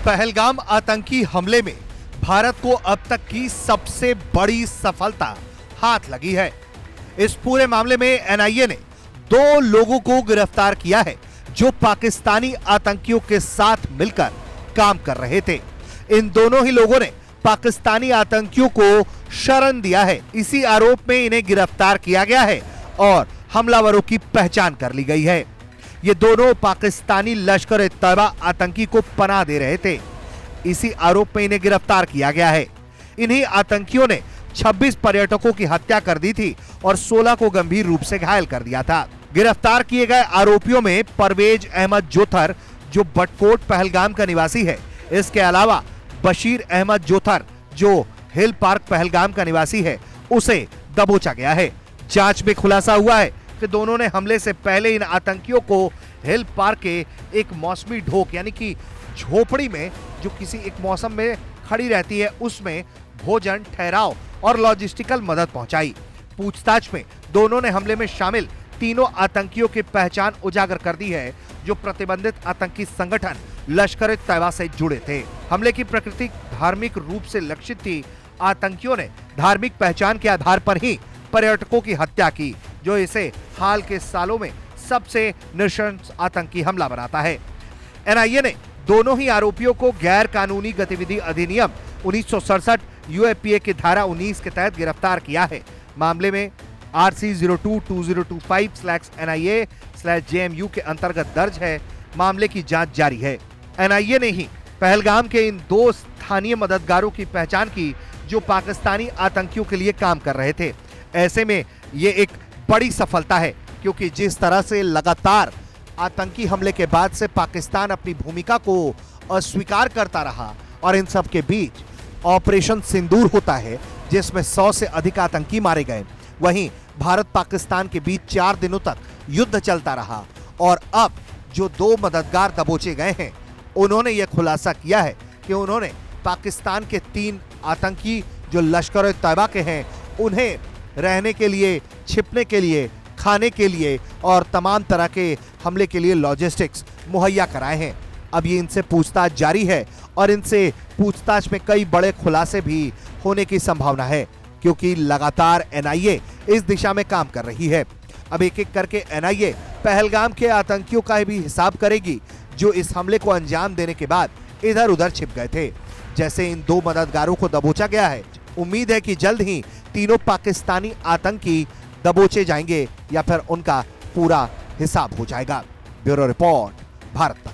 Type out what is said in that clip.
पहलगाम आतंकी हमले में भारत को अब तक की सबसे बड़ी सफलता हाथ लगी है। इस पूरे मामले में एनआईए ने 2 लोगों को गिरफ्तार किया है जो पाकिस्तानी आतंकियों के साथ मिलकर काम कर रहे थे। इन दोनों ही लोगों ने पाकिस्तानी आतंकियों को शरण दिया है। इसी आरोप में इन्हें गिरफ्तार किया गया है और हमलावरों की पहचान कर ली गई है। ये दोनों पाकिस्तानी लश्कर-ए-तैयबा आतंकी को पनाह दे रहे थे। इसी आरोप में इन्हें गिरफ्तार किया गया है। इन्हीं आतंकियों ने 26 पर्यटकों की हत्या कर दी थी और 16 को गंभीर रूप से घायल कर दिया था। गिरफ्तार किए गए आरोपियों में परवेज अहमद जोथर जो बटकोट पहलगाम का निवासी है, इसके अलावा बशीर अहमद जोथर जो हिल पार्क पहलगाम का निवासी है, उसे दबोचा गया है। जांच में खुलासा हुआ है कि दोनों ने हमले से पहले इन आतंकियों को हिल पार्क के एक मौसमी ढोक यानी कि झोपड़ी में जो किसी एक मौसम में खड़ी रहती है, उसमें भोजन, ठहराव और लॉजिस्टिकल मदद पहुंचाई। पूछताछ में दोनों ने हमले में शामिल तीनों आतंकियों की पहचान उजागर कर दी है जो प्रतिबंधित आतंकी संगठन लश्कर-ए-तैयबा से जुड़े थे। हमले की प्रकृति धार्मिक रूप से लक्षित थी। आतंकियों ने धार्मिक पहचान के आधार पर ही पर्यटकों की हत्या की, जो इसे हाल के सालों में सबसे नृशंस आतंकी हमला बनाता है। एनआईए ने दोनों ही आरोपियों को गैर कानूनी गतिविधि अधिनियम 1967 यूएपीए की धारा 19 के तहत गिरफ्तार किया है। मामले में RC 02-2025/NIA/JMU के अंतर्गत दर्ज है। मामले की जांच जारी है। एनआईए ने ही पहलगाम के इन 2 स्थानीय मददगारों की पहचान की जो पाकिस्तानी आतंकियों के लिए काम कर रहे थे। ऐसे में ये एक बड़ी सफलता है क्योंकि जिस तरह से लगातार आतंकी हमले के बाद से पाकिस्तान अपनी भूमिका को अस्वीकार करता रहा और इन सब के बीच ऑपरेशन सिंदूर होता है जिसमें 100 से अधिक आतंकी मारे गए। वहीं भारत पाकिस्तान के बीच 4 दिनों तक युद्ध चलता रहा और अब जो 2 मददगार दबोचे गए हैं, उन्होंने यह खुलासा किया है कि उन्होंने पाकिस्तान के 3 आतंकी जो लश्कर-ए-तैयबा के हैं, उन्हें रहने के लिए, छिपने के लिए, खाने के लिए और तमाम तरह के हमले के लिए लॉजिस्टिक्स मुहैया कराए हैं। अब ये इनसे पूछताछ जारी है और इनसे पूछताछ में कई बड़े खुलासे भी होने की संभावना है क्योंकि लगातार एनआईए इस दिशा में काम कर रही है। अब एक एक करके एनआईए पहलगाम के आतंकियों का भी हिसाब करेगी जो इस हमले को अंजाम देने के बाद इधर उधर छिप गए थे। जैसे इन 2 मददगारों को दबोचा गया है, उम्मीद है कि जल्द ही तीनों पाकिस्तानी आतंकी दबोचे जाएंगे या फिर उनका पूरा हिसाब हो जाएगा। ब्यूरो रिपोर्ट, भारत तक।